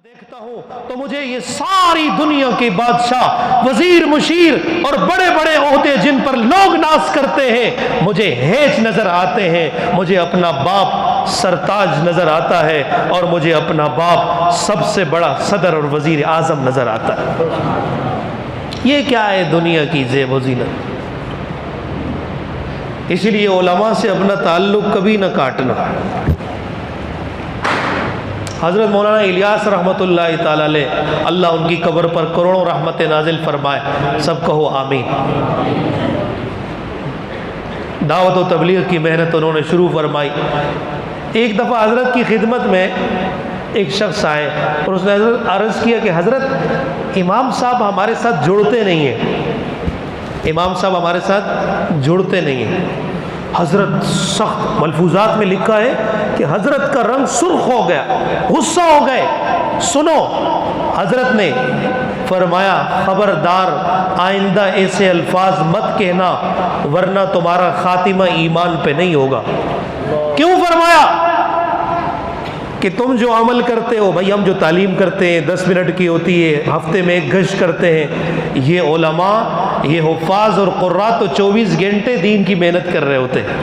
دیکھتا ہوں تو مجھے یہ ساری دنیا کے بادشاہ، وزیر، مشیر اور بڑے بڑے عہدے جن پر لوگ ناز کرتے ہیں مجھے ہیچ نظر آتے ہیں، مجھے اپنا باپ سرتاج نظر آتا ہے اور مجھے اپنا باپ سب سے بڑا صدر اور وزیر اعظم نظر آتا ہے۔ یہ کیا ہے دنیا کی زیب و زینت؟ اس لیے علماء سے اپنا تعلق کبھی نہ کاٹنا۔ حضرت مولانا الیاس رحمۃ اللہ تعالی علیہ، اللہ ان کی قبر پر کروڑوں رحمت نازل فرمائے، سب کہو آمین۔ دعوت و تبلیغ کی محنت انہوں نے شروع فرمائی۔ ایک دفعہ حضرت کی خدمت میں ایک شخص آئے اور اس نے حضرت عرض کیا کہ حضرت امام صاحب ہمارے ساتھ جڑتے نہیں ہیں، امام صاحب ہمارے ساتھ جڑتے نہیں ہیں۔ حضرت سخت ملفوظات میں لکھا ہے کہ حضرت کا رنگ سرخ ہو گیا، غصہ ہو گئے۔ سنو، حضرت نے فرمایا خبردار آئندہ ایسے الفاظ مت کہنا ورنہ تمہارا خاتمہ ایمان پہ نہیں ہوگا۔ کیوں فرمایا؟ کہ تم جو عمل کرتے ہو، بھائی ہم جو تعلیم کرتے ہیں 10 منٹ کی ہوتی ہے، ہفتے میں ایک گشت کرتے ہیں، یہ علماء، یہ حفاظ اور قراء تو 24 گھنٹے دین کی محنت کر رہے ہوتے ہیں۔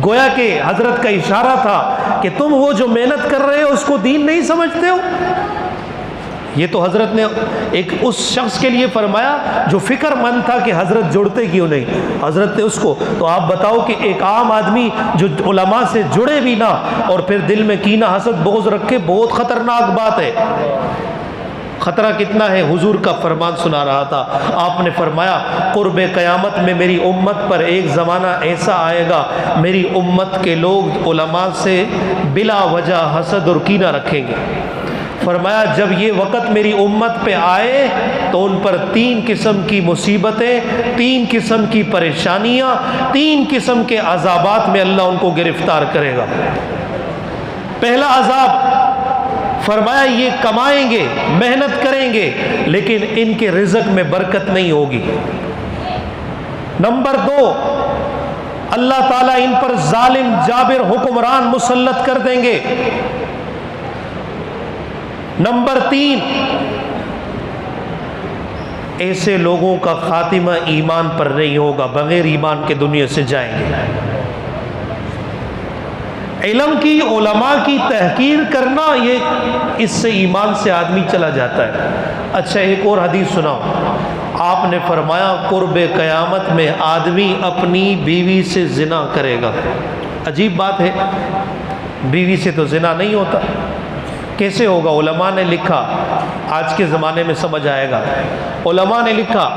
گویا کہ حضرت کا اشارہ تھا کہ تم وہ جو محنت کر رہے ہو اس کو دین نہیں سمجھتے ہو۔ یہ تو حضرت نے ایک اس شخص کے لیے فرمایا جو فکر مند تھا کہ حضرت جڑتے کیوں نہیں، حضرت نے اس کو۔ تو آپ بتاؤ کہ ایک عام آدمی جو علماء سے جڑے بھی نہ اور پھر دل میں کینہ حسد بغض رکھے، بہت خطرناک بات ہے۔ خطرہ کتنا ہے؟ حضور کا فرمان سنا رہا تھا، آپ نے فرمایا قرب قیامت میں میری امت پر ایک زمانہ ایسا آئے گا، میری امت کے لوگ علماء سے بلا وجہ حسد اور کینہ رکھیں گے۔ فرمایا جب یہ وقت میری امت پہ آئے تو ان پر 3 قسم کی مصیبتیں، 3 قسم کی پریشانیاں، 3 قسم کے عذابات میں اللہ ان کو گرفتار کرے گا۔ پہلا عذاب فرمایا یہ کمائیں گے، محنت کریں گے، لیکن ان کے رزق میں برکت نہیں ہوگی۔ نمبر 2، اللہ تعالیٰ ان پر ظالم جابر حکمران مسلط کر دیں گے۔ نمبر 3، ایسے لوگوں کا خاتمہ ایمان پر نہیں ہوگا، بغیر ایمان کے دنیا سے جائیں گے۔ علم کی، علماء کی تحقیر کرنا، یہ اس سے ایمان سے آدمی چلا جاتا ہے۔ اچھا ایک اور حدیث سناؤ، آپ نے فرمایا قرب قیامت میں آدمی اپنی بیوی سے زنا کرے گا۔ عجیب بات ہے، بیوی سے تو زنا نہیں ہوتا، کیسے ہوگا؟ علماء نے لکھا، آج کے زمانے میں سمجھ آئے گا۔ علماء نے لکھا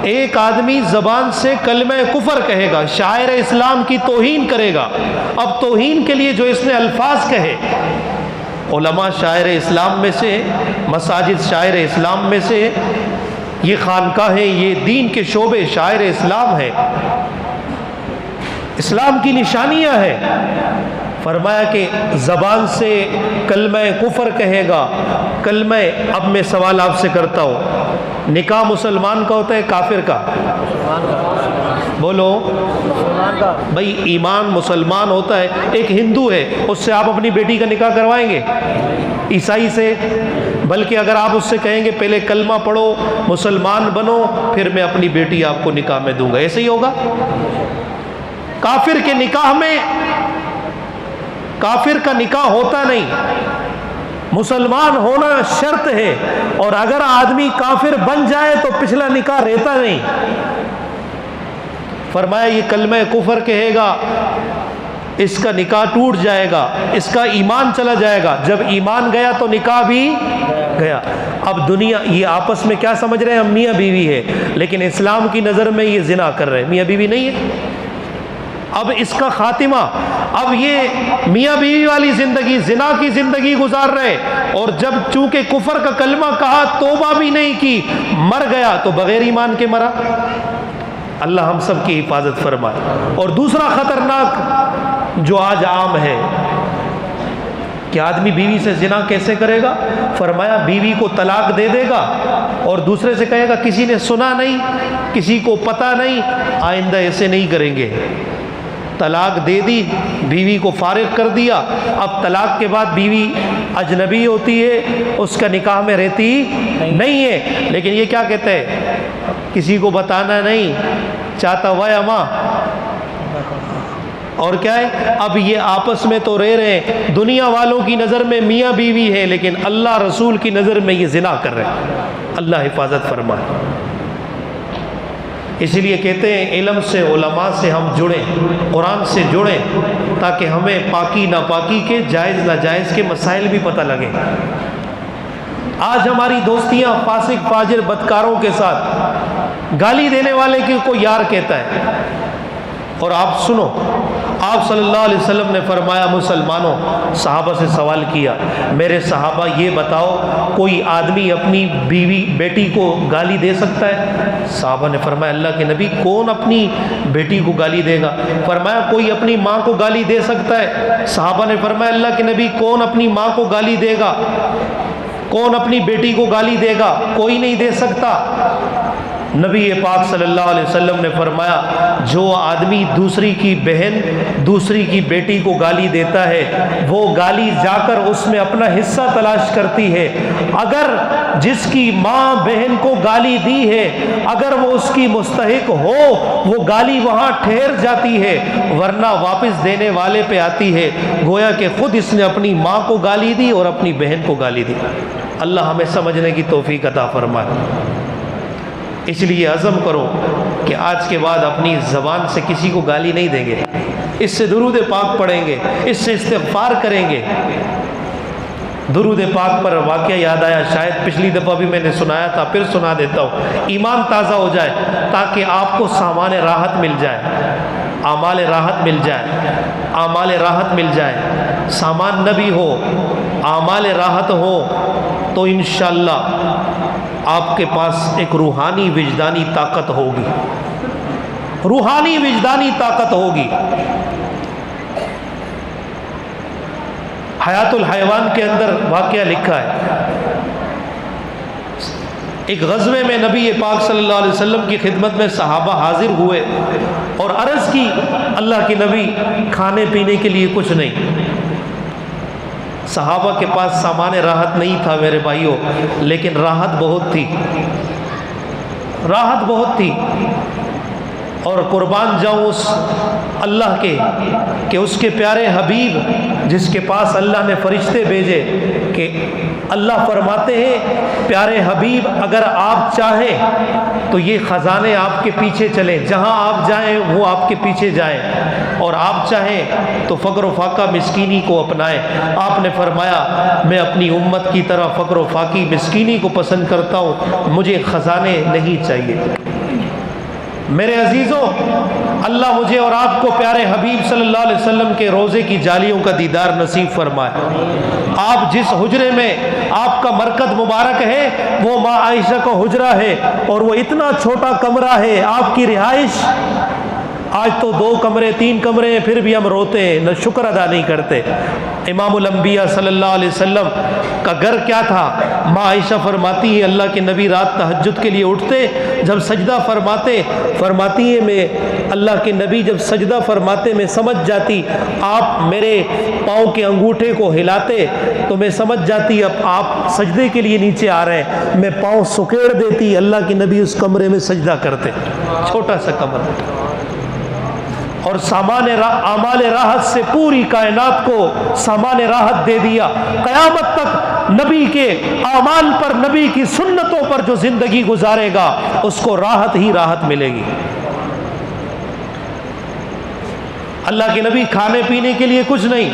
ایک آدمی زبان سے کلمہ کفر کہے گا، شاعر اسلام کی توہین کرے گا۔ اب توہین کے لیے جو اس نے الفاظ کہے، علماء شاعر اسلام میں سے، مساجد شاعر اسلام میں سے، یہ خانقاہیں، یہ دین کے شعبے شاعر اسلام ہے، اسلام کی نشانیاں ہیں۔ فرمایا کہ زبان سے کلمہ کفر کہے گا۔ کلمہ، اب میں سوال آپ سے کرتا ہوں، نکاح مسلمان کا ہوتا ہے کافر کا؟ بولو بھائی، ایمان مسلمان ہوتا ہے۔ ایک ہندو ہے، اس سے آپ اپنی بیٹی کا نکاح کروائیں گے؟ عیسائی سے؟ بلکہ اگر آپ اس سے کہیں گے پہلے کلمہ پڑھو، مسلمان بنو، پھر میں اپنی بیٹی آپ کو نکاح میں دوں گا، ایسے ہی ہوگا؟ کافر کے نکاح میں، کافر کا نکاح ہوتا نہیں، مسلمان ہونا شرط ہے، اور اگر آدمی کافر بن جائے تو پچھلا نکاح رہتا نہیں۔ فرمایا یہ کلمہ کفر کہے گا، اس کا نکاح ٹوٹ جائے گا، اس کا ایمان چلا جائے گا۔ جب ایمان گیا تو نکاح بھی گیا۔ اب دنیا یہ آپس میں کیا سمجھ رہے ہیں؟ ہم میاں بیوی ہے، لیکن اسلام کی نظر میں یہ زنا کر رہے ہیں، میاں بیوی نہیں ہے۔ اب اس کا خاتمہ، اب یہ میاں بیوی والی زندگی، زنا کی زندگی گزار رہے، اور جب چونکہ کفر کا کلمہ کہا، توبہ بھی نہیں کی، مر گیا تو بغیر ایمان کے مرا۔ اللہ ہم سب کی حفاظت فرمائے۔ اور دوسرا خطرناک جو آج عام ہے کہ آدمی بیوی سے زنا کیسے کرے گا؟ فرمایا بیوی کو طلاق دے دے گا اور دوسرے سے کہے گا کسی نے سنا نہیں، کسی کو پتہ نہیں، آئندہ ایسے نہیں کریں گے۔ طلاق دے دی، بیوی کو فارغ کر دیا، اب طلاق کے بعد بیوی اجنبی ہوتی ہے، اس کا نکاح میں رہتی نہیں ہے، لیکن یہ کیا کہتے ہیں، کسی کو بتانا نہیں چاہتا ہوا ماں، اور کیا ہے، اب یہ آپس میں تو رہ رہے ہیں، دنیا والوں کی نظر میں میاں بیوی ہے، لیکن اللہ رسول کی نظر میں یہ زنا کر رہے ہیں۔ اللہ حفاظت فرمائے۔ اسی لیے کہتے ہیں علم سے، علماء سے ہم جڑیں، قرآن سے جڑیں، تاکہ ہمیں پاکی ناپاکی کے، جائز ناجائز کے مسائل بھی پتہ لگیں۔ آج ہماری دوستیاں فاسق فاجر بدکاروں کے ساتھ، گالی دینے والے کو یار کہتا ہے، اور آپ سنو، آپ صلی اللہ علیہ وسلم نے فرمایا، مسلمانوں، صحابہ سے سوال کیا، میرے صحابہ یہ بتاؤ کوئی آدمی اپنی بیوی بیٹی کو گالی دے سکتا ہے؟ صحابہ نے فرمایا اللہ کے نبی کون اپنی بیٹی کو گالی دے گا؟ فرمایا کوئی اپنی ماں کو گالی دے سکتا ہے؟ صحابہ نے فرمایا اللہ کے نبی کون اپنی ماں کو گالی دے گا؟ کون اپنی بیٹی کو گالی دے گا؟ کوئی نہیں دے سکتا۔ نبی پاک صلی اللہ علیہ وسلم نے فرمایا جو آدمی دوسری کی بہن، دوسری کی بیٹی کو گالی دیتا ہے، وہ گالی جا کر اس میں اپنا حصہ تلاش کرتی ہے۔ اگر جس کی ماں بہن کو گالی دی ہے، اگر وہ اس کی مستحق ہو، وہ گالی وہاں ٹھہر جاتی ہے، ورنہ واپس دینے والے پہ آتی ہے، گویا کہ خود اس نے اپنی ماں کو گالی دی اور اپنی بہن کو گالی دی۔ اللہ ہمیں سمجھنے کی توفیق عطا فرمائے۔ اس لیے عزم کرو کہ آج کے بعد اپنی زبان سے کسی کو گالی نہیں دیں گے، اس سے درود پاک پڑھیں گے، اس سے استغفار کریں گے۔ درود پاک پر واقعہ یاد آیا، شاید پچھلی دفعہ بھی میں نے سنایا تھا، پھر سنا دیتا ہوں، ایمان تازہ ہو جائے تاکہ آپ کو سامان راحت مل جائے، اعمال راحت مل جائے، اعمال راحت مل جائے۔ سامان نہ بھی ہو، اعمال راحت ہو تو انشاءاللہ آپ کے پاس ایک روحانی وجدانی طاقت ہوگی، روحانی وجدانی طاقت ہوگی۔ حیات الحیوان کے اندر واقعہ لکھا ہے، ایک غزوے میں نبی پاک صلی اللہ علیہ وسلم کی خدمت میں صحابہ حاضر ہوئے اور عرض کی اللہ کے نبی کھانے پینے کے لیے کچھ نہیں۔ صحابہ کے پاس سامان راحت نہیں تھا میرے بھائیوں، لیکن راحت بہت تھی، راحت بہت تھی، اور قربان جاؤں اس اللہ کے کہ اس کے پیارے حبیب جس کے پاس اللہ نے فرشتے بھیجے، کہ اللہ فرماتے ہیں پیارے حبیب اگر آپ چاہیں تو یہ خزانے آپ کے پیچھے چلیں، جہاں آپ جائیں وہ آپ کے پیچھے جائیں، اور آپ چاہیں تو فقر و فاقہ مسکینی کو اپنائیں۔ آپ نے فرمایا میں اپنی امت کی طرح فقر و فاقی مسکینی کو پسند کرتا ہوں، مجھے خزانے نہیں چاہیے۔ میرے عزیزوں، اللہ مجھے اور آپ کو پیارے حبیب صلی اللہ علیہ وسلم کے روضے کی جالیوں کا دیدار نصیب فرمائے۔ آپ جس حجرے میں آپ کا مرکز مبارک ہے وہ ماں عائشہ کا حجرہ ہے، اور وہ اتنا چھوٹا کمرہ ہے آپ کی رہائش۔ آج تو 2 کمرے 3 کمرے ہیں، پھر بھی ہم روتے ہیں، نہ شکر ادا نہیں کرتے۔ امام الانبیاء صلی اللہ علیہ وسلم کا گھر کیا تھا؟ ماں عائشہ فرماتی ہیں اللہ کے نبی رات تہجد کے لیے اٹھتے، جب سجدہ فرماتی ہیں میں اللہ کے نبی جب سجدہ فرماتے میں سمجھ جاتی، آپ میرے پاؤں کے انگوٹھے کو ہلاتے تو میں سمجھ جاتی اب آپ سجدے کے لیے نیچے آ رہے ہیں، میں پاؤں سکیڑ دیتی، اللہ کے نبی اس کمرے میں سجدہ کرتے، چھوٹا سا کمرہ، اور اعمال راحت سے پوری کائنات کو سامان راحت دے دیا۔ قیامت تک نبی کے اعمال پر، نبی کی سنتوں پر جو زندگی گزارے گا اس کو راحت ہی راحت ملے گی۔ اللہ کے نبی کھانے پینے کے لیے کچھ نہیں،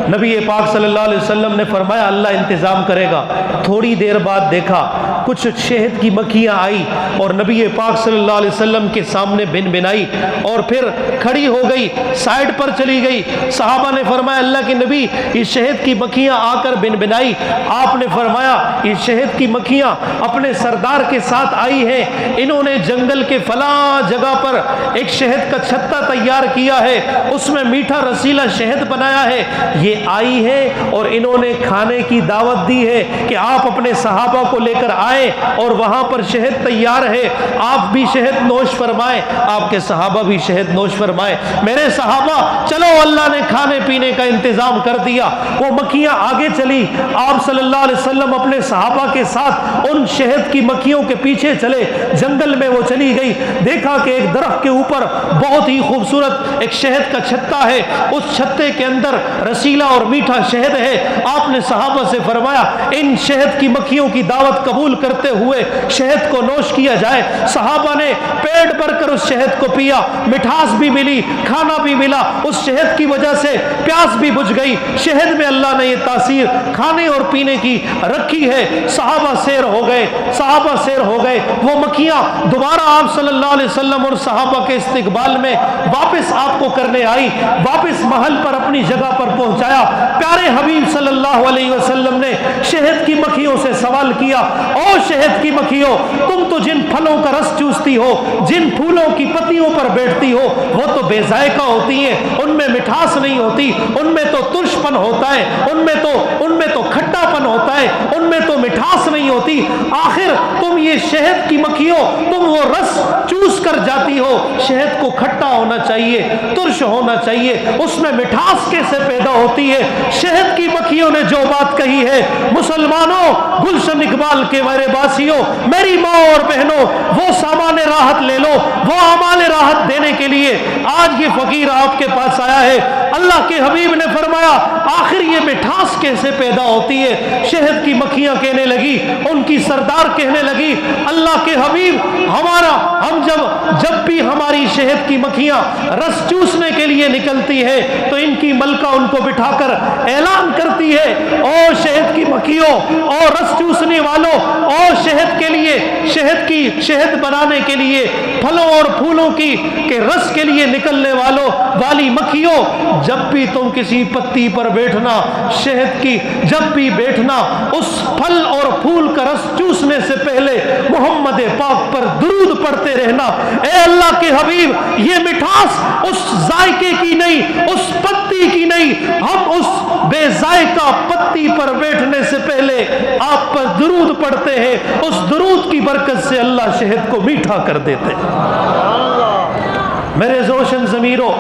نبی پاک صلی اللہ علیہ وسلم نے فرمایا اللہ انتظام کرے گا۔ تھوڑی دیر بعد دیکھا کچھ شہد کی مکھیاں آئی اور نبی پاک صلی اللہ علیہ وسلم کے سامنے بن بنائی، اور پھر کھڑی ہو گئی، سائڈ پر چلی گئی۔ صحابہ نے فرمایا اللہ کے نبی یہ شہد کی مکھیاں آ کر بن بنائی۔ آپ نے فرمایا یہ شہد کی مکھیاں اپنے سردار کے ساتھ آئی ہیں، انہوں نے جنگل کے فلاں جگہ پر ایک شہد کا چھتا تیار کیا ہے، اس میں میٹھا رسیلا شہد بنایا ہے، یہ آئی ہے اور انہوں نے کھانے کی دعوت دی ہے کہ آپ اپنے صحابہ کو لے کر آئے اور وہاں پر شہد تیار ہے، آپ بھی شہد نوش فرمائیں، آپ کے صحابہ بھی شہد نوش فرمائے۔ میرے صحابہ چلو، اللہ نے کھانے پینے کا انتظام کر دیا۔ وہ مکھیاں آگے چلی، آپ صلی اللہ علیہ وسلم اپنے صحابہ کے ساتھ ان شہد کی مکھیوں کے پیچھے چلے، جنگل میں وہ چلی گئی، دیکھا کہ ایک درخت کے اوپر بہت ہی خوبصورت ایک شہد کا چھتا ہے، اس چھتے کے اندر رسیلا اور میٹھا شہد ہے۔ آپ نے صحابہ سے فرمایا ان شہد کی مکھیوں کی دعوت قبول کرتے ہوئے شہد کو نوش کیا جائے۔ صحابہ نے پیٹ بھر کر اس شہد کو پیا، مٹھاس بھی ملی، کھانا بھی ملا، اس شہد کی وجہ سے پیاس بھی بجھ گئی۔ شہد میں اللہ نے یہ تاثیر کھانے اور پینے کی رکھی ہے۔ صحابہ سیر ہو گئے، صحابہ سیر ہو گئے۔ وہ مکھیاں دوبارہ آپ صلی اللہ علیہ وسلم اور صحابہ کے استقبال میں واپس آپ کو کرنے آئی، واپس محل پر اپنی جگہ پر پہنچایا۔ پیارے حبیب صلی اللہ علیہ وسلم نے شہد کی مکھیوں سے سوال کیا، او شہد کی مکھیوں، تم تو جن پھلوں کا رس چوستی ہو، جن پھولوں کی پتیوں پر بیٹھتی ہو، وہ تو بے ذائقہ ہوتی ہیں، ان میں مٹھاس نہیں ہوتی، ان میں تو ترش پن ہوتا ہے، ان میں تو کھٹا پن ہوتا ہے، ان میں تو مٹھاس نہیں ہوتی۔ آخر تم یہ شہد کی مکھیوں، تم وہ رس چوس کر جاتی ہو، شہد کو کھٹا ہونا چاہیے، ترش ہونا چاہیے، اس میں مٹھاس کیسے پیدا ہوتی ہے؟ شہد کی مکھیوں نے جو بات کہی ہے، مسلمانوں، گلشن اقبال کے میرے باسیوں، میری ماں اور بہنوں، وہ سامان راحت لے لو، وہ اعمال راحت دینے کے لیے آج یہ فقیر آپ کے پاس آیا ہے۔ اللہ کے حبیب نے فرمایا آخر یہ مٹھاس کیسے پیدا ہوتی ہے؟ شہد کی مکھیاں کہنے لگی، ان کی سردار کہنے لگی، اللہ کے حبیب ہم جب بھی ہماری شہد کی مکھیاں رس چوسنے کے لیے نکلتی ہے تو ان کی ملکہ ان کو بٹھا کر اعلان کرتی ہے، او شہد کی مکھیوں، او رس چوسنے والوں، او شہد کے لیے، شہد بنانے کے لیے، پھلوں اور پھولوں کے رس کے لیے نکلنے والی مکھیوں، جب بھی تم کسی پتی پر بیٹھنا، شہد کی جب بھی بیٹھنا، اس پھل اور پھول کا رس چوسنے سے پہلے محمد پاک پر درود پڑھتے رہنا۔ اے اللہ کے حبیب، یہ مٹھاس اس ذائقے کی نہیں، اس پتی کی نہیں، ہم اس بے ذائقہ پتی پر بیٹھنے سے پہلے آپ پر درود پڑھتے ہیں، اس درود کی برکت سے اللہ شہد کو میٹھا کر دیتے ہیں۔ میرے روشن ضمیروں،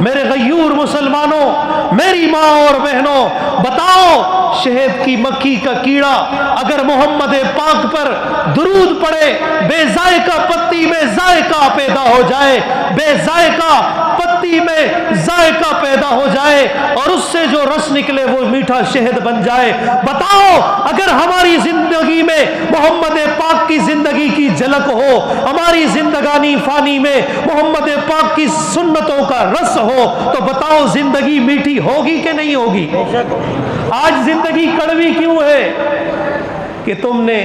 میرے غیور مسلمانوں، میری ماں اور بہنوں، بتاؤ شہد کی مکھی کا کیڑا اگر محمد پاک پر درود پڑے، بے ذائقہ پتی میں ذائقہ پیدا ہو جائے، بے ذائقہ پتی میں ذائقہ پیدا ہو جائے اور اس سے جو رس نکلے وہ میٹھا شہد بن جائے۔ بتاؤ اگر ہماری زندگی میں محمد پاک کی زندگی کی جھلک ہو، ہماری زندگانی فانی میں محمد پاک کی سنتوں کا رس ہو، تو بتاؤ زندگی میٹھی ہوگی کہ نہیں ہوگی؟ آج زندگی کڑوی کیوں ہے؟ کہ تم نے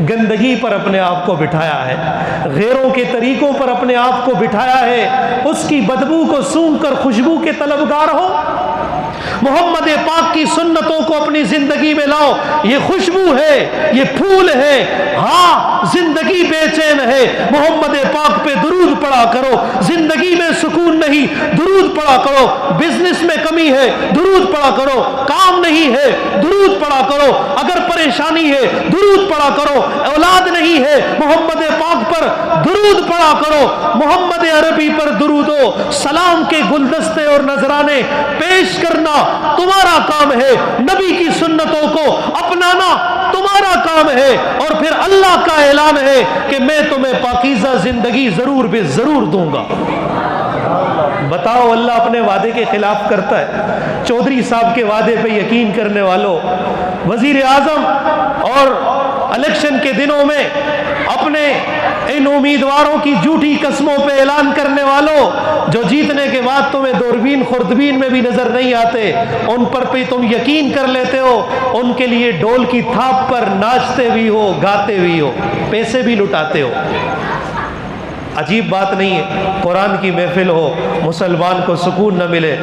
گندگی پر اپنے آپ کو بٹھایا ہے، غیروں کے طریقوں پر اپنے آپ کو بٹھایا ہے، اس کی بدبو کو سونگھ کر خوشبو کے طلبگار ہو۔ محمد پاک کی سنتوں کو اپنی زندگی میں لاؤ، یہ خوشبو ہے، یہ پھول ہے۔ ہاں زندگی بے چین ہے، محمد پاک پہ درود پڑا کرو۔ زندگی میں سکون نہیں، درود پڑا کرو۔ بزنس میں کمی ہے، درود پڑا کرو۔ کام نہیں ہے، درود پڑا کرو۔ اگر پریشانی ہے، درود پڑا کرو۔ اولاد نہیں ہے، محمد پاک پر درود پڑا کرو۔ محمد عربی پر درود و سلام کے گلدستے اور نذرانے پیش کرنا تمہارا کام ہے، نبی کی سنتوں کو اپنانا تمہارا کام ہے، اور پھر اللہ کا اعلان ہے کہ میں تمہیں پاکیزہ زندگی ضرور بے ضرور دوں گا۔ بتاؤ اللہ اپنے وعدے کے خلاف کرتا ہے؟ چودھری صاحب کے وعدے پہ یقین کرنے والوں، وزیر اعظم اور الیکشن کے دنوں میں اپنے ان امیدواروں کی جھوٹی قسموں پہ اعلان کرنے والوں، جو جیتنے کے بعد تمہیں دوربین خوردبین میں بھی نظر نہیں آتے، ان پر بھی تم یقین کر لیتے ہو، ان کے لیے ڈول کی تھاپ پر ناچتے بھی ہو، گاتے بھی ہو، پیسے بھی لٹاتے ہو۔ عجیب بات نہیں ہے، قرآن کی محفل ہو، مسلمان کو سکون نہ ملے۔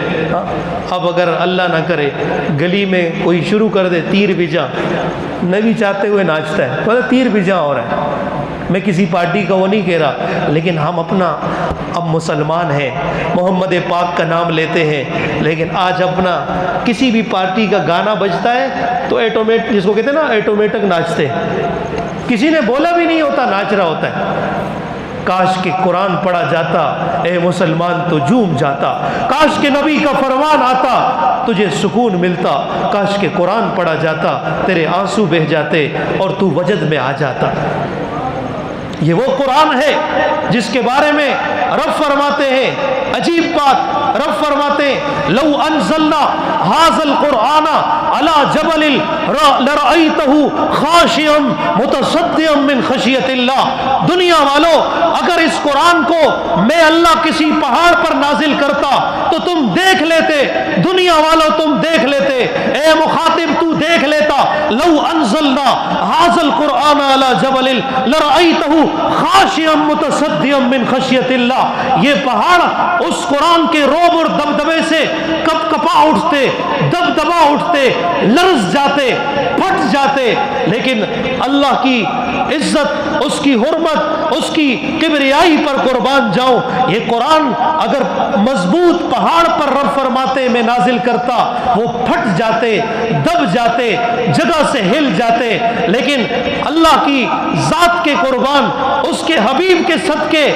اب اگر اللہ نہ کرے گلی میں کوئی شروع کر دے تیر بجا، نبی چاہتے ہوئے ناچتا ہے، تو تیر بجا ہو رہا ہے، میں کسی پارٹی کا وہ نہیں کہہ رہا، لیکن ہم اپنا اب مسلمان ہیں، محمد پاک کا نام لیتے ہیں، لیکن آج اپنا کسی بھی پارٹی کا گانا بجتا ہے تو جس کو کہتے ہیں نا ایٹومیٹک ناچتے ہیں، کسی نے بولا بھی نہیں ہوتا ناچ رہا ہوتا ہے۔ کاش کہ قرآن پڑھا جاتا اے مسلمان تو جھوم جاتا، کاش کہ نبی کا فرمان آتا تجھے سکون ملتا، کاش کہ قرآن پڑھا جاتا تیرے آنسو بہہ جاتے اور تو وجد میں آ جاتا۔ یہ وہ قرآن ہے جس کے بارے میں رب فرماتے ہیں، عجیب بات، رب فرماتے ہیں لو انزلنا ھذا القرآن علی جبل لرأیتہ خاشعا متصدعا من خشیۃ اللہ۔ دنیا والوں، اگر اس قرآن کو میں اللہ کسی پہاڑ پر نازل کرتا تو تم دیکھ لیتے، دنیا والوں تم دیکھ لیتے، اے مخاطب تو دیکھ لیتا، لو انزلنا ھذا القرآن علی جبل لرأیتہ خاشعا متصدعا من خشیۃ اللہ۔ یہ پہاڑ اس قرآن کے روب اور دبدبے سے کپ کپا اٹھتے، دبدبا اٹھتے، لرز جاتے، پھٹ جاتے، لیکن اللہ کی عزت، اس کی حرمت، اس کی کبریائی پر قربان جاؤں، یہ قرآن اگر مضبوط پہاڑ پر رب فرماتے میں نازل کرتا وہ پھٹ جاتے، دب جاتے، جگہ سے ہل جاتے، لیکن اللہ کی ذات کے قربان، اس کے حبیب کے صدقے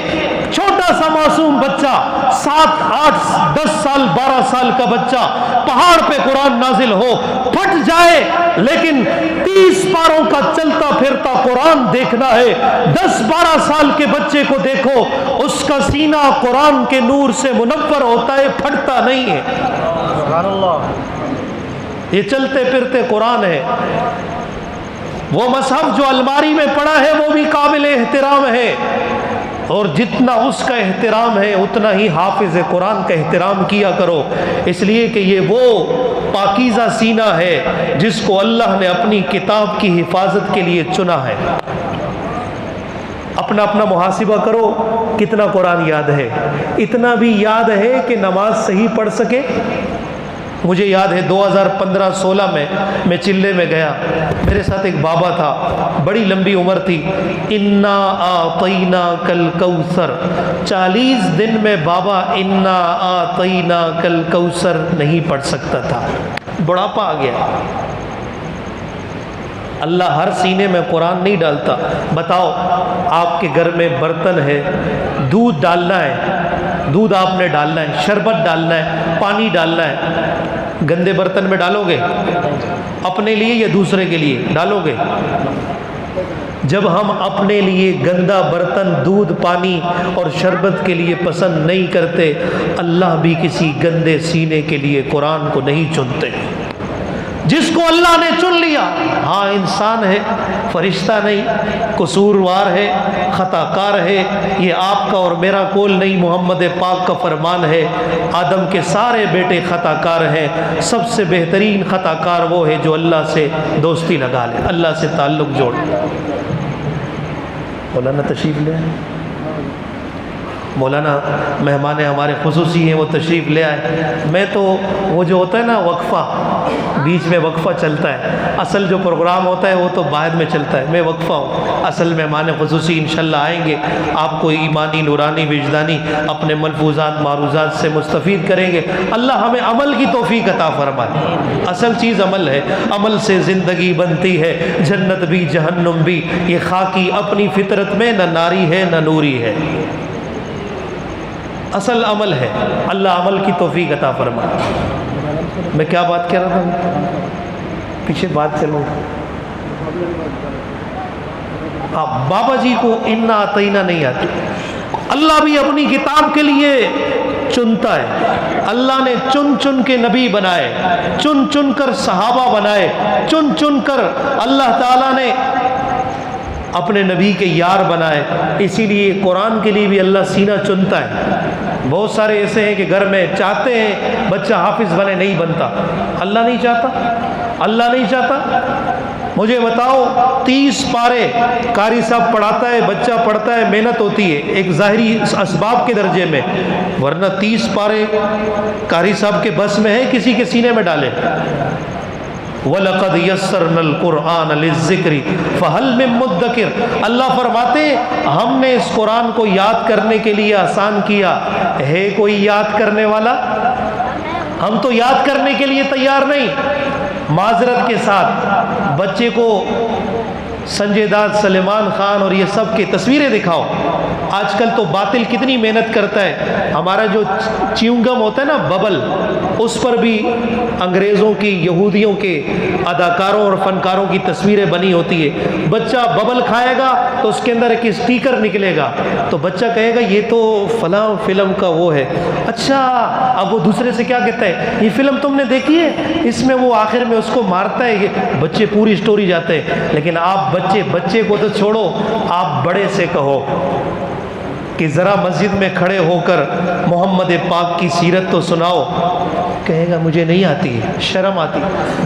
چھوٹا سا معصوم بچہ 7 8 10 سال 12 سال کا بچہ پہاڑ پہ قرآن نازل ہو پھٹ جائے، لیکن 30 پاروں کا چلتا پھرتا قرآن دیکھنا ہے۔ 10 12 سال کے بچے کو دیکھو، اس کا سینہ قرآن کے نور سے منور ہوتا ہے، پھٹتا نہیں ہے۔ سبحان اللہ، یہ چلتے پھرتے قرآن ہے۔ وہ مصحف جو الماری میں پڑا ہے وہ بھی قابل احترام ہے، اور جتنا اس کا احترام ہے اتنا ہی حافظ قرآن کا احترام کیا کرو، اس لیے کہ یہ وہ پاکیزہ سینہ ہے جس کو اللہ نے اپنی کتاب کی حفاظت کے لیے چنا ہے۔ اپنا اپنا محاسبہ کرو، کتنا قرآن یاد ہے؟ اتنا بھی یاد ہے کہ نماز صحیح پڑھ سکے؟ مجھے یاد ہے 2015-16 میں چلے میں گیا، میرے ساتھ ایک بابا تھا، بڑی لمبی عمر تھی، انا اعطیناک الکوثر، 40 دن میں بابا انا اعطیناک الکوثر نہیں پڑھ سکتا تھا، بڑھاپا آ گیا۔ اللہ ہر سینے میں قرآن نہیں ڈالتا۔ بتاؤ، آپ کے گھر میں برتن ہے، دودھ ڈالنا ہے، دودھ آپ نے ڈالنا ہے، شربت ڈالنا ہے، پانی ڈالنا ہے، گندے برتن میں ڈالو گے؟ اپنے لیے یا دوسرے کے لیے ڈالو گے؟ جب ہم اپنے لیے گندا برتن دودھ، پانی اور شربت کے لیے پسند نہیں کرتے، اللہ بھی کسی گندے سینے کے لیے قرآن کو نہیں چنتے۔ جس کو اللہ نے چن لیا، ہاں انسان ہے، فرشتہ نہیں، قصوروار ہے، خطا کار ہے، یہ آپ کا اور میرا قول نہیں، محمد پاک کا فرمان ہے، آدم کے سارے بیٹے خطا کار ہیں، سب سے بہترین خطا کار وہ ہے جو اللہ سے دوستی لگا لے، اللہ سے تعلق جوڑ۔ مولانا تشریف لے آئے، مولانا مہمان ہمارے خصوصی ہیں، وہ تشریف لے آئے۔ میں تو وہ جو ہوتا ہے نا وقفہ، بیچ میں وقفہ چلتا ہے، اصل جو پروگرام ہوتا ہے وہ تو بعد میں چلتا ہے، میں وقفہ ہوں، اصل مہمان خصوصی انشاءاللہ آئیں گے، آپ کو ایمانی، نورانی، وجدانی اپنے ملفوظات معروضات سے مستفید کریں گے۔ اللہ ہمیں عمل کی توفیق عطا فرمائے، اصل چیز عمل ہے، عمل سے زندگی بنتی ہے، جنت بھی جہنم بھی، یہ خاکی اپنی فطرت میں نہ ناری ہے نہ نوری ہے، اصل عمل ہے۔ اللہ عمل کی توفیق عطا فرمائے۔ میں کیا بات کہہ رہا تھا؟ پیچھے بات چلوں۔ بابا جی کو انا اعطینا نہیں آتی، اللہ بھی اپنی کتاب کے لیے چنتا ہے۔ اللہ نے چن چن کے نبی بنائے، چن چن کر صحابہ بنائے، چن چن کر اللہ تعالیٰ نے اپنے نبی کے یار بنائے، اسی لیے قرآن کے لیے بھی اللہ سینہ چنتا ہے۔ بہت سارے ایسے ہیں کہ گھر میں چاہتے ہیں بچہ حافظ بنے، نہیں بنتا، اللہ نہیں چاہتا، اللہ نہیں چاہتا۔ مجھے بتاؤ، 30 پارے قاری صاحب پڑھاتا ہے، بچہ پڑھتا ہے، محنت ہوتی ہے ایک ظاہری اسباب کے درجے میں، ورنہ 30 پارے قاری صاحب کے بس میں ہے کسی کے سینے میں ڈالے؟ وَلَقَدْ يَسَّرْنَا الْقُرْآنَ لِلذِّكْرِ فَهَلْ مِن مُدَّكِرٍ۔ اللہ فرماتے ہم نے اس قرآن کو یاد کرنے کے لیے آسان کیا، ہے کوئی یاد کرنے والا؟ ہم تو یاد کرنے کے لیے تیار نہیں۔ معذرت کے ساتھ بچے کو سنجے دت، سلیمان خان اور یہ سب کی تصویریں دکھاؤ۔ آج کل تو باطل کتنی محنت کرتا ہے، ہمارا جو چیونگم ہوتا ہے نا ببل، اس پر بھی انگریزوں کی، یہودیوں کے اداکاروں اور فنکاروں کی تصویریں بنی ہوتی ہے۔ بچہ ببل کھائے گا تو اس کے اندر ایک اسٹیکر نکلے گا، تو بچہ کہے گا یہ تو فلاں فلم کا وہ ہے۔ اچھا، اب وہ دوسرے سے کیا کہتا ہے، یہ فلم تم نے دیکھی ہے، اس میں وہ آخر میں اس کو مارتا ہے، یہ بچے پوری سٹوری جاتے ہیں۔ لیکن آپ بچے کو تو چھوڑو، آپ بڑے سے کہو کہ ذرا مسجد میں کھڑے ہو کر محمد پاک کی سیرت تو سناؤ، کہے گا مجھے نہیں آتی، شرم آتی۔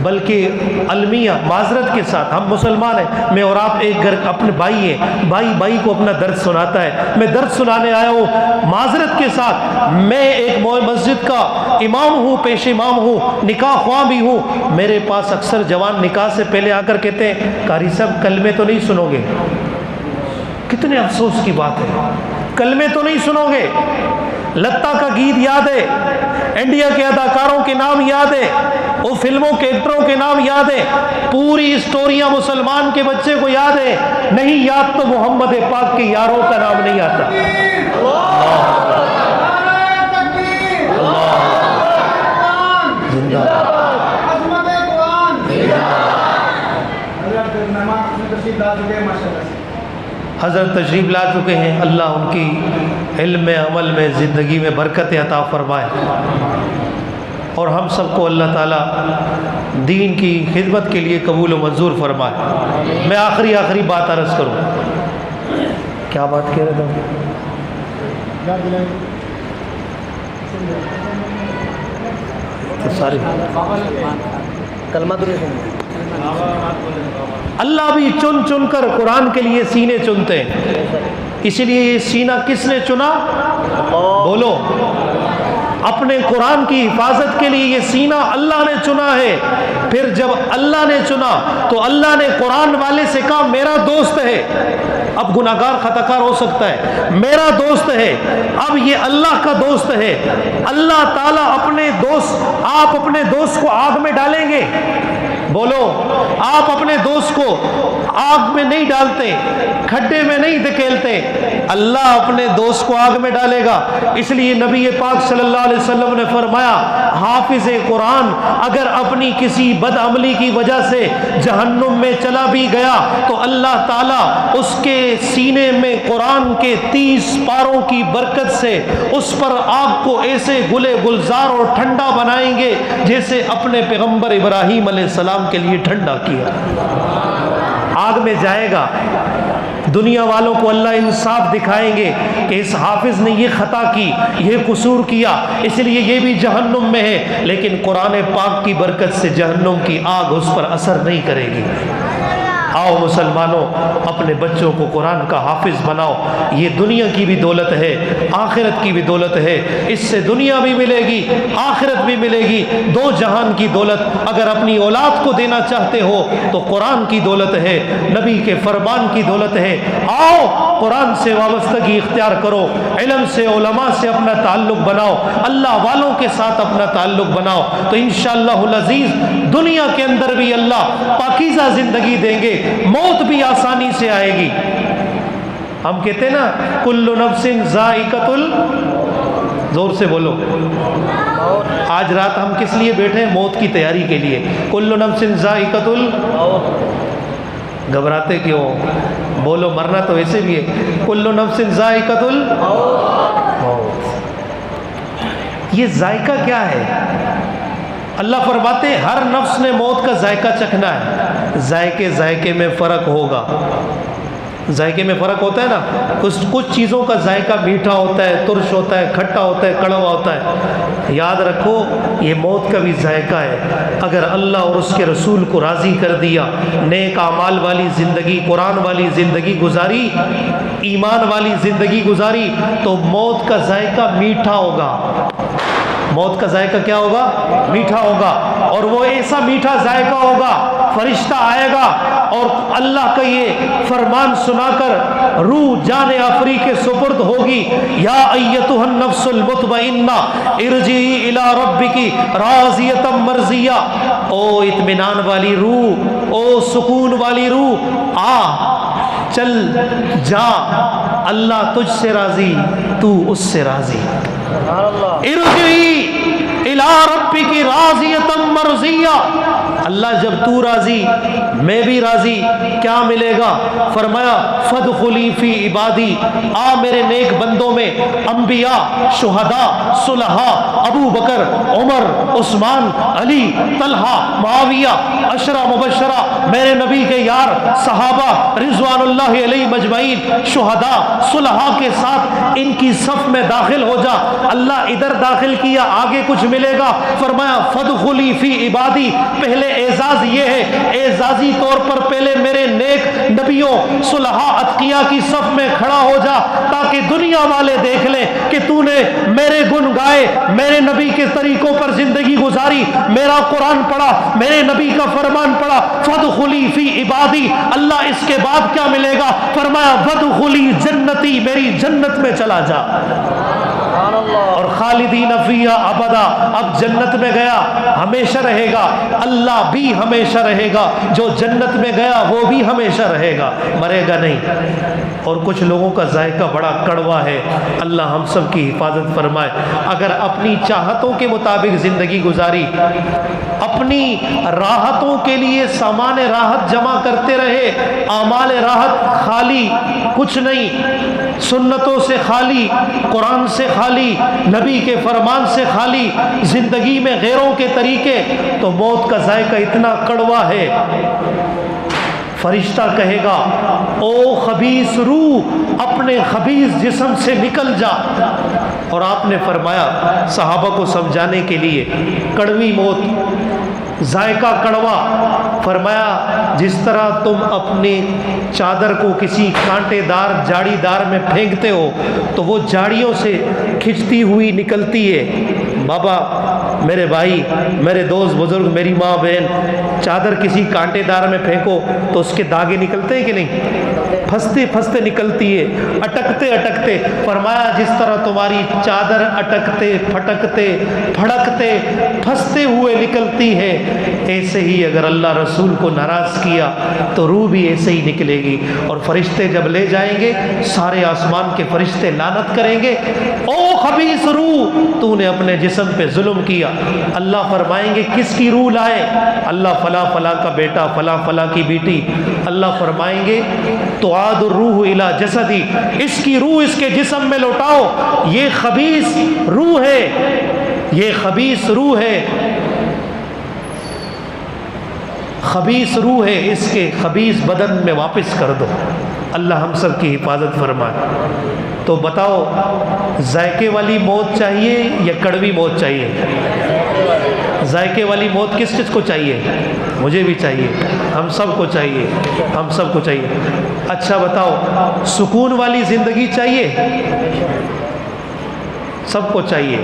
بلکہ المیہ، معذرت کے ساتھ ہم مسلمان ہیں، میں اور آپ ایک گھر اپنے بھائی ہیں، بھائی کو اپنا درد سناتا ہے، میں درد سنانے آیا ہوں، معذرت کے ساتھ میں ایک مسجد کا امام ہوں، پیش امام ہوں، نکاح خواہ بھی ہوں۔ میرے پاس اکثر جوان نکاح سے پہلے آ کر کہتے ہیں قاری صاحب کلمے تو نہیں سنو گے؟ کتنے افسوس کی بات ہے، کلمے تو نہیں سنو گے؟ لتا کا گیت یاد ہے، انڈیا کے اداکاروں کے نام یاد ہے، وہ فلموں کے ایکٹروں کے نام یاد ہے، پوری اسٹوریاں مسلمان کے بچے کو یاد ہے، نہیں یاد تو محمد پاک کے یاروں کا نام نہیں آتا۔ زندہ حضرت تشریف لا چکے ہیں، اللہ ان کی علم میں، عمل میں، زندگی میں برکت عطا فرمائے، اور ہم سب کو اللہ تعالیٰ دین کی خدمت کے لیے قبول و منظور فرمائے۔ میں آخری بات عرض کروں، کیا بات کہہ رہا تھا ساری کلمات اللہ بھی چن کر قرآن کے لیے سینے چنتے ہیں، اسی لیے یہ سینہ کس نے چنا؟ بولو، اپنے قرآن کی حفاظت کے لیے یہ سینہ اللہ نے چنا ہے۔ پھر جب اللہ نے چنا تو اللہ نے قرآن والے سے کہا میرا دوست ہے، اب گناہگار خطاکار ہو سکتا ہے، میرا دوست ہے، اب یہ اللہ کا دوست ہے۔ اللہ تعالیٰ آپ اپنے دوست کو آگ میں ڈالیں گے؟ بولو، آپ اپنے دوست کو آگ میں نہیں ڈالتے، کھڈے میں نہیں دھکیلتے، اللہ اپنے دوست کو آگ میں ڈالے گا۔ اس لیے نبی پاک صلی اللہ علیہ وسلم نے فرمایا حافظ قرآن اگر اپنی کسی بد عملی کی وجہ سے جہنم میں چلا بھی گیا تو اللہ تعالیٰ اس کے سینے میں قرآن کے 30 پاروں کی برکت سے اس پر آگ کو ایسے گلے گلزار اور ٹھنڈا بنائیں گے جیسے اپنے پیغمبر ابراہیم علیہ السلام کے لیے ٹھنڈا کیا۔ آگ میں جائے گا، دنیا والوں کو اللہ انصاف دکھائیں گے کہ اس حافظ نے یہ خطا کی، یہ قصور کیا، اس لیے یہ بھی جہنم میں ہے، لیکن قرآن پاک کی برکت سے جہنم کی آگ اس پر اثر نہیں کرے گی۔ آؤ مسلمانوں، اپنے بچوں کو قرآن کا حافظ بناؤ، یہ دنیا کی بھی دولت ہے، آخرت کی بھی دولت ہے، اس سے دنیا بھی ملے گی، آخرت بھی ملے گی، دو جہان کی دولت۔ اگر اپنی اولاد کو دینا چاہتے ہو تو قرآن کی دولت ہے، نبی کے فرمان کی دولت ہے۔ آؤ قرآن سے وابستگی اختیار کرو، علم سے، علماء سے اپنا تعلق بناؤ، اللہ والوں کے ساتھ اپنا تعلق بناؤ، تو انشاءاللہ العزیز دنیا کے اندر بھی اللہ پاکیزہ زندگی دیں گے، موت بھی آسانی سے آئے گی۔ ہم کہتے ہیں نا کل نفس ذائقۃ زور سے بولو، آج رات ہم کس لیے بیٹھے ہیں؟ موت کی تیاری کے لیے۔ کل نفس ذائقۃ گھبراتے کیوں؟ بولو، مرنا تو ایسے بھی ہے۔ کل نفس ذائقۃ الموت۔ یہ ذائقہ کیا ہے؟ اللہ فرماتے ہیں ہر نفس نے موت کا ذائقہ چکھنا ہے، ذائقے میں فرق ہوگا۔ ذائقے میں فرق ہوتا ہے نا، کچھ چیزوں کا ذائقہ میٹھا ہوتا ہے، ترش ہوتا ہے، کھٹا ہوتا ہے، کڑوا ہوتا ہے۔ یاد رکھو یہ موت کا بھی ذائقہ ہے۔ اگر اللہ اور اس کے رسول کو راضی کر دیا، نیک اعمال والی زندگی، قرآن والی زندگی گزاری، ایمان والی زندگی گزاری، تو موت کا ذائقہ میٹھا ہوگا۔ موت کا ذائقہ کیا ہوگا؟ میٹھا ہوگا، اور وہ ایسا میٹھا ذائقہ ہوگا، فرشتہ آئے گا اور اللہ کا یہ فرمان سنا کر روح جان افری کے سپرد ہوگی، یا ایتھا النفس المطمئنہ ارجعی الی ربکی راضیۃ مرضیہ، او اطمینان والی روح، او سکون والی روح، آ چل جا، اللہ تجھ سے راضی، تو اس سے راضی۔ ارجعی الی ربک راضیۃ مرضیہ، اللہ جب تو راضی میں بھی راضی، کیا ملے گا؟ فرمایا فادخلی فی عبادی، آ میرے نیک بندوں میں، انبیاء، شہداء، صلحاء، ابو بکر، عمر، عثمان، علی، طلحہ، معاویہ، عشرہ مبشرہ، میرے نبی کے یار، صحابہ رضوان اللہ علیہ مجمعین، شہداء، صلحاء کے ساتھ ان کی صف میں داخل ہو جا۔ اللہ ادھر داخل کیا، آگے کچھ ملے گا، فرمایا فادخلی فی عبادی، پہلے اعزاز یہ ہے، اعزازی طور پر پہلے میرے نیک نبیوں، صلحاء، اتقیاء کی صف میں کھڑا ہو جا، تاکہ دنیا والے دیکھ لیں کہ تو نے میرے گن گائے، میرے نبی کے طریقوں پر زندگی گزاری، میرا قرآن پڑھا، میرے نبی کا فرمان پڑھا۔ فادخلی فی عبادی، اللہ اس کے بعد کیا ملے گا؟ فرمایا وادخلی جنتی، میری جنت میں چلا جا، اور خالدین فیہا ابدا، اب جنت میں گیا ہمیشہ رہے گا، اللہ بھی ہمیشہ رہے گا، جو جنت میں گیا وہ بھی ہمیشہ رہے گا، مرے گا نہیں۔ اور کچھ لوگوں کا ذائقہ بڑا کڑوا ہے، اللہ ہم سب کی حفاظت فرمائے۔ اگر اپنی چاہتوں کے مطابق زندگی گزاری، اپنی راحتوں کے لیے سامان راحت جمع کرتے رہے، اعمال راحت خالی، کچھ نہیں، سنتوں سے خالی، قرآن سے خالی، نبی کے فرمان سے خالی، زندگی میں غیروں کے طریقے، تو موت کا ذائقہ اتنا کڑوا ہے، فرشتہ کہے گا او خبیث روح اپنے خبیث جسم سے نکل جا۔ اور آپ نے فرمایا صحابہ کو سمجھانے کے لیے، کڑوی موت، ذائقہ کڑوا، فرمایا جس طرح تم اپنی چادر کو کسی کانٹے دار جاڑی دار میں پھینکتے ہو تو وہ جاڑیوں سے کھنچتی ہوئی نکلتی ہے، بابا، میرے بھائی، میرے دوست بزرگ، میری ماں بہن، چادر کسی کانٹے دار میں پھینکو تو اس کے داغے نکلتے ہیں کہ نہیں؟ پھنستے پھنستے نکلتی ہے، اٹکتے اٹکتے۔ فرمایا جس طرح تمہاری چادر اٹکتے پھٹکتے پھڑکتے پھنستے ہوئے نکلتی ہے، ایسے ہی اگر اللہ رسول کو ناراض کیا تو روح بھی ایسے ہی نکلے گی، اور فرشتے جب لے جائیں گے سارے آسمان کے فرشتے لعنت کریں گے، او خبیث روح، تو نے اپنے جسم پہ ظلم کیا۔ اللہ فرمائیں گے کس کی روح لائے؟ اللہ فلاں فلاں کا بیٹا، فلاں فلاں کی بیٹی۔ اللہ فرمائیں گے تعاد الروح الی جسدی، اس کی روح اس کے جسم میں لوٹاؤ، یہ خبیث روح ہے، یہ خبیث روح ہے، خبیث روح ہے، اس کے خبیث بدن میں واپس کر دو۔ اللہ ہم سب کی حفاظت فرمائے۔ تو بتاؤ ذائقے والی موت چاہیے یا کڑوی موت چاہیے؟ ذائقے والی موت کس کس کو چاہیے؟ مجھے بھی چاہیے، ہم سب کو چاہیے، ہم سب کو چاہیے۔ اچھا بتاؤ سکون والی زندگی چاہیے؟ سب کو چاہیے۔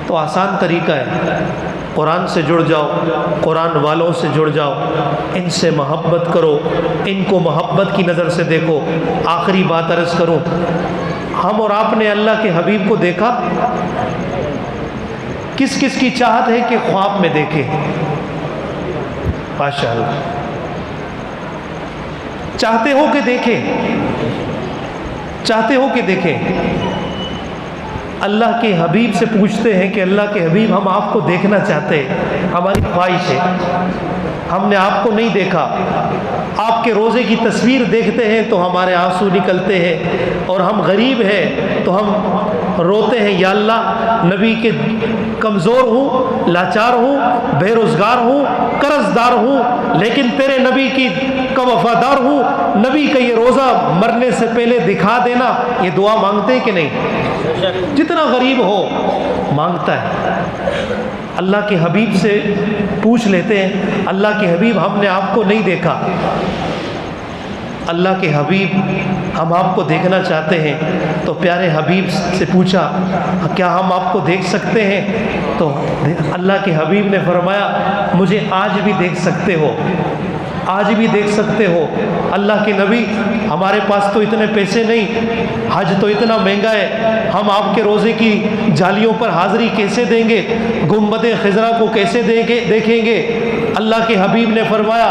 تو آسان طریقہ ہے، قرآن سے جڑ جاؤ، قرآن والوں سے جڑ جاؤ، ان سے محبت کرو، ان کو محبت کی نظر سے دیکھو۔ آخری بات عرض کروں، ہم اور آپ نے اللہ کے حبیب کو دیکھا؟ کس کس کی چاہت ہے کہ خواب میں دیکھے؟ ماشاء اللہ، چاہتے ہو کہ دیکھیں، چاہتے ہو کہ دیکھیں۔ اللہ کے حبیب سے پوچھتے ہیں کہ اللہ کے حبیب ہم آپ کو دیکھنا چاہتے ہیں، ہماری خواہش ہے، ہم نے آپ کو نہیں دیکھا، آپ کے روزے کی تصویر دیکھتے ہیں تو ہمارے آنسو نکلتے ہیں، اور ہم غریب ہیں تو ہم روتے ہیں یا اللہ نبی کے کمزور ہوں، لاچار ہوں، بے روزگار ہوں، قرض دار ہوں، لیکن تیرے نبی کی کا وفادار ہوں، نبی کا یہ روزہ مرنے سے پہلے دکھا دینا. یہ دعا مانگتے ہیں کہ نہیں؟ جتنا غریب ہو مانگتا ہے. اللہ کے حبیب سے پوچھ لیتے ہیں، اللہ کے حبیب ہم نے آپ کو نہیں دیکھا، اللہ کے حبیب ہم آپ کو دیکھنا چاہتے ہیں. تو پیارے حبیب سے پوچھا کیا ہم آپ کو دیکھ سکتے ہیں؟ تو اللہ کے حبیب نے فرمایا مجھے آج بھی دیکھ سکتے ہو، آج بھی دیکھ سکتے ہو. اللہ کے نبی ہمارے پاس تو اتنے پیسے نہیں، حج تو اتنا مہنگا ہے، ہم آپ کے روزے کی جالیوں پر حاضری کیسے دیں گے، گنبد خضرا کو کیسے دیکھیں گے؟ اللہ کے حبیب نے فرمایا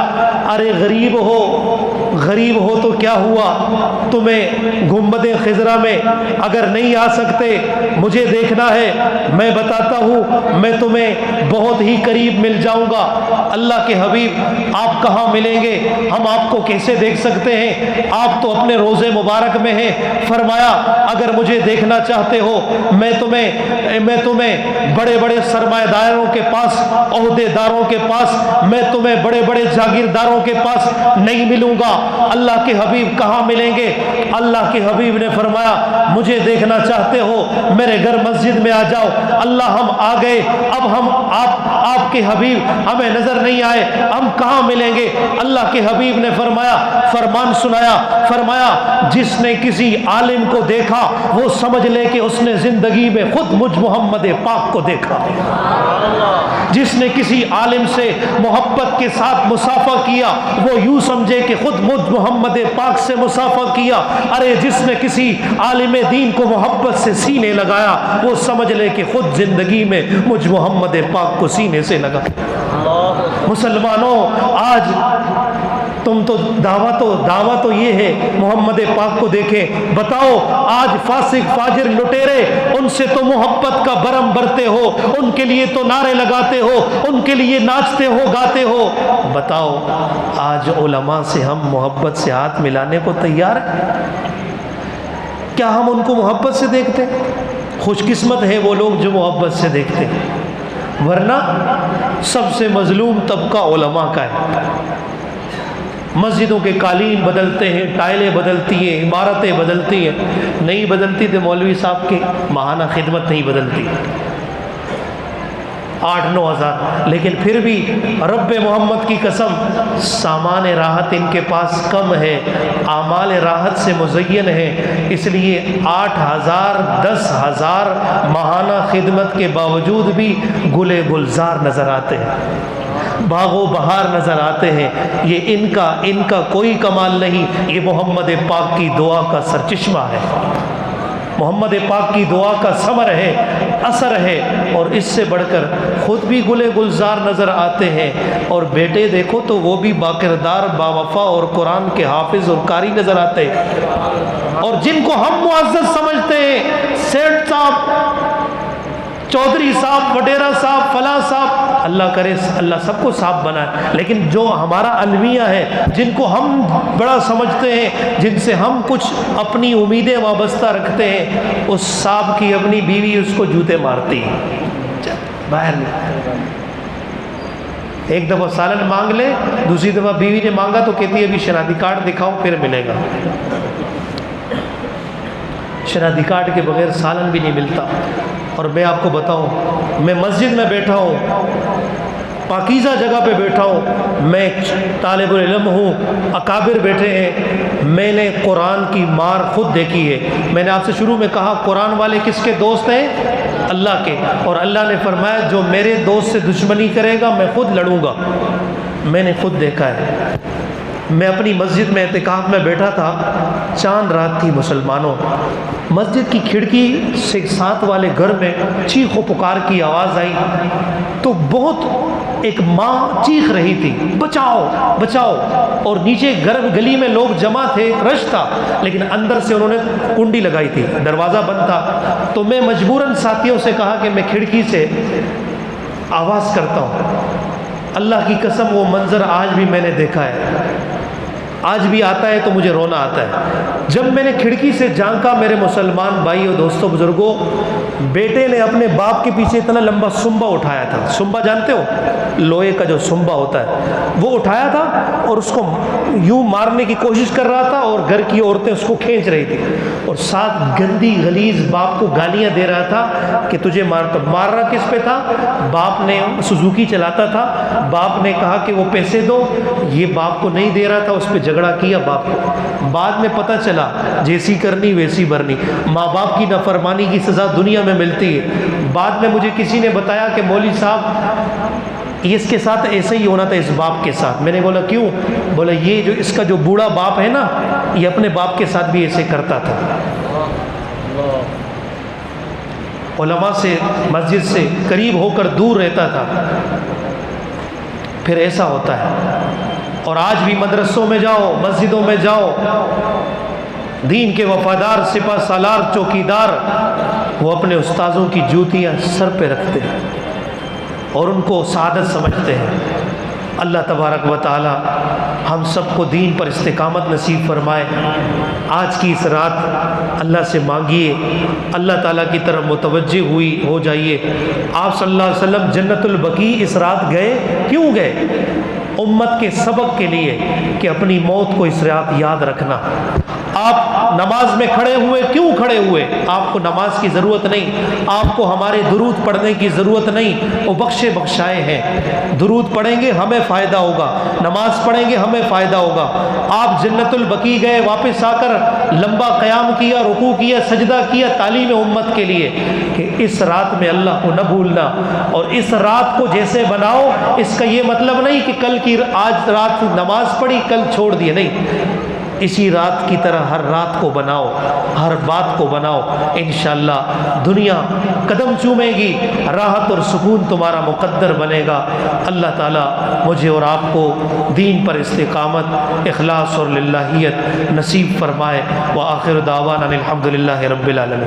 ارے غریب ہو تو کیا ہوا، تمہیں گنبد خضرا میں اگر نہیں آ سکتے، مجھے دیکھنا ہے، میں بتاتا ہوں، میں تمہیں بہت ہی قریب مل جاؤں گا. اللہ کے حبیب آپ کہاں ملیں گے، ہم آپ کو کیسے دیکھ سکتے ہیں، آپ تو اپنے روزے مبارک میں ہیں. فرمایا اگر مجھے دیکھنا چاہتے ہو میں تمہیں بڑے بڑے سرمایہ داروں کے پاس، عہدے داروں کے پاس، میں تمہیں بڑے بڑے جاگیرداروں کے پاس نہیں ملوں گا. اللہ کے حبیب کہاں ملیں گے؟ اللہ کے حبیب نے فرمایا مجھے دیکھنا چاہتے ہو میرے گھر مسجد میں آ جاؤ. اللہ ہم آ گئے، اب ہم آپ کے حبیب ہمیں نظر نہیں آئے، ہم کہاں ملیں گے؟ اللہ کے حبیب نے فرمان سنایا، فرمایا جس نے کسی عالم کو دیکھا وہ سمجھ لے کہ اس نے زندگی میں خود مجھ محمد پاک کو دیکھا. جس نے کسی عالم سے محبت کے ساتھ مصافحہ کیا وہ یوں سمجھے کہ خود مجھ محمد پاک سے مصافحہ کیا. ارے جس نے کسی عالم دین کو محبت سے سینے لگایا وہ سمجھ لے کہ خود زندگی میں مجھ محمد پاک کو سینے سے لگا. مسلمانوں آج تم تو دعویٰ تو یہ ہے محمد پاک کو دیکھیں. بتاؤ آج فاسق فاجر لٹیرے ان سے تو محبت کا برم برتے ہو، ان کے لیے تو نعرے لگاتے ہو، ان کے لیے ناچتے ہو گاتے ہو. بتاؤ آج علماء سے ہم محبت سے ہاتھ ملانے کو تیار ہیں؟ کیا ہم ان کو محبت سے دیکھتے؟ خوش قسمت ہے وہ لوگ جو محبت سے دیکھتے ہیں، ورنہ سب سے مظلوم طبقہ علماء کا ہے. مسجدوں کے قالین بدلتے ہیں، ٹائلیں بدلتی ہیں، عمارتیں بدلتی ہیں، نہیں بدلتی تو مولوی صاحب کی ماہانہ خدمت نہیں بدلتی، 8-9 ہزار. لیکن پھر بھی رب محمد کی قسم سامان راحت ان کے پاس کم ہے، اعمال راحت سے مزین ہے، اس لیے 8,000 10,000 ماہانہ خدمت کے باوجود بھی گلے گلزار نظر آتے ہیں، باغ و بہار نظر آتے ہیں. یہ ان کا کوئی کمال نہیں، یہ محمد پاک کی دعا کا سرچشمہ ہے، محمد پاک کی دعا کا ثمر ہے، اثر ہے. اور اس سے بڑھ کر خود بھی گلے گلزار نظر آتے ہیں، اور بیٹے دیکھو تو وہ بھی باکردار باوفا اور قرآن کے حافظ اور قاری نظر آتے ہیں. اور جن کو ہم معزز سمجھتے ہیں، سیٹھ صاحب، چودھری صاحب، وڈیرا صاحب، فلاں صاحب، اللہ کرے اللہ سب کو صاحب بنائے، لیکن جو ہمارا المیہ ہے، جن کو ہم بڑا سمجھتے ہیں، جن سے ہم کچھ اپنی امیدیں وابستہ رکھتے ہیں، اس صاحب کی اپنی بیوی اس کو جوتے مارتی ہے، باہر ایک دفعہ سالن مانگ لے، دوسری دفعہ بیوی نے مانگا تو کہتی ہے ابھی شناختی کارڈ دکھاؤ پھر ملے گا. شناختی کارڈ کے بغیر سالن بھی نہیں ملتا. اور میں آپ کو بتاؤں، میں مسجد میں بیٹھا ہوں، پاکیزہ جگہ پہ بیٹھا ہوں، میں طالب العلم ہوں، اکابر بیٹھے ہیں، میں نے قرآن کی مار خود دیکھی ہے. میں نے آپ سے شروع میں کہا قرآن والے کس کے دوست ہیں؟ اللہ کے. اور اللہ نے فرمایا جو میرے دوست سے دشمنی کرے گا میں خود لڑوں گا. میں نے خود دیکھا ہے. میں اپنی مسجد میں اعتکاف میں بیٹھا تھا، چاند رات تھی مسلمانوں، مسجد کی کھڑکی سے ساتھ والے گھر میں چیخ و پکار کی آواز آئی تو بہت ایک ماں چیخ رہی تھی بچاؤ بچاؤ، اور نیچے گلی میں لوگ جمع تھے، رش تھا، لیکن اندر سے انہوں نے کنڈی لگائی تھی، دروازہ بند تھا. تو میں مجبوراً ساتھیوں سے کہا کہ میں کھڑکی سے آواز کرتا ہوں. اللہ کی قسم وہ منظر آج بھی میں نے دیکھا ہے. آج بھی آتا ہے تو مجھے رونا آتا ہے۔ جب میں نے کھڑکی سے جھانکا میرے مسلمان بھائی اور دوستوں بزرگوں، بیٹے نے اپنے باپ کے پیچھے اتنا لمبا سنبا اٹھایا تھا۔ سنبا جانتے ہو؟ لوہے کا جو سنبا ہوتا ہے وہ اٹھایا تھا اور اس کو یوں مارنے کی کوشش کر رہا تھا، اور گھر کی عورتیں اس کو کھینچ رہی تھی، اور ساتھ گندی غلیظ باپ کو گالیاں دے رہا تھا کہ تجھے مارتا۔ مار رہا کس پہ تھا؟ باپ نے سوزوکی چلاتا تھا، باپ نے کہا کہ وہ پیسے دو، یہ باپ کو نہیں دے رہا تھا، اس پہ جھگڑا کیا باپ کو۔ بعد میں پتہ چلا جیسی کرنی ویسی بھرنی، ماں باپ کی نافرمانی کی سزا دنیا میں ملتی ہے۔ بعد میں مجھے کسی نے بتایا کہ مولوی صاحب اس کے ساتھ ایسا ہی ہونا تھا، اس باپ کے ساتھ۔ میں نے بولا کیوں؟ بولا یہ جو اس کا جو بوڑھا باپ ہے نا، یہ اپنے باپ کے ساتھ بھی ایسے کرتا تھا۔ علماء سے، مسجد سے قریب ہو کر دور رہتا تھا، پھر ایسا ہوتا ہے۔ اور آج بھی مدرسوں میں جاؤ، مسجدوں میں جاؤ، دین کے وفادار سپہ سالار چوکیدار وہ اپنے استاذوں کی جوتیاں سر پہ رکھتے ہیں اور ان کو سعادت سمجھتے ہیں۔ اللہ تبارک و تعالی ہم سب کو دین پر استقامت نصیب فرمائے۔ آج کی اس رات اللہ سے مانگیے، اللہ تعالیٰ کی طرف متوجہ ہو جائیے۔ آپ صلی اللہ علیہ وسلم جنت البقیع اس رات گئے، کیوں گئے؟ امت کے سبق کے لیے کہ اپنی موت کو اس رات یاد رکھنا۔ آپ نماز میں کھڑے ہوئے، کیوں کھڑے ہوئے؟ آپ کو نماز کی ضرورت نہیں، آپ کو ہمارے درود پڑھنے کی ضرورت نہیں، وہ بخشے بخشائے ہیں۔ درود پڑھیں گے ہمیں فائدہ ہوگا، نماز پڑھیں گے ہمیں فائدہ ہوگا۔ آپ جنت البقیع گئے، واپس آ کر لمبا قیام کیا، رکوع کیا، سجدہ کیا، تعلیم امت کے لیے کہ اس رات میں اللہ کو نہ بھولنا، اور اس رات کو جیسے بناؤ، اس کا یہ مطلب نہیں کہ کل کی آج رات نماز پڑھی کل چھوڑ دیے، نہیں، اسی رات کی طرح ہر رات کو بناؤ، ہر بات کو بناؤ، انشاءاللہ دنیا قدم چومے گی، راحت اور سکون تمہارا مقدر بنے گا۔ اللہ تعالیٰ مجھے اور آپ کو دین پر استقامت، اخلاص اور للہیت نصیب فرمائے۔ وآخر دعوانا الحمدللہ رب العالمین۔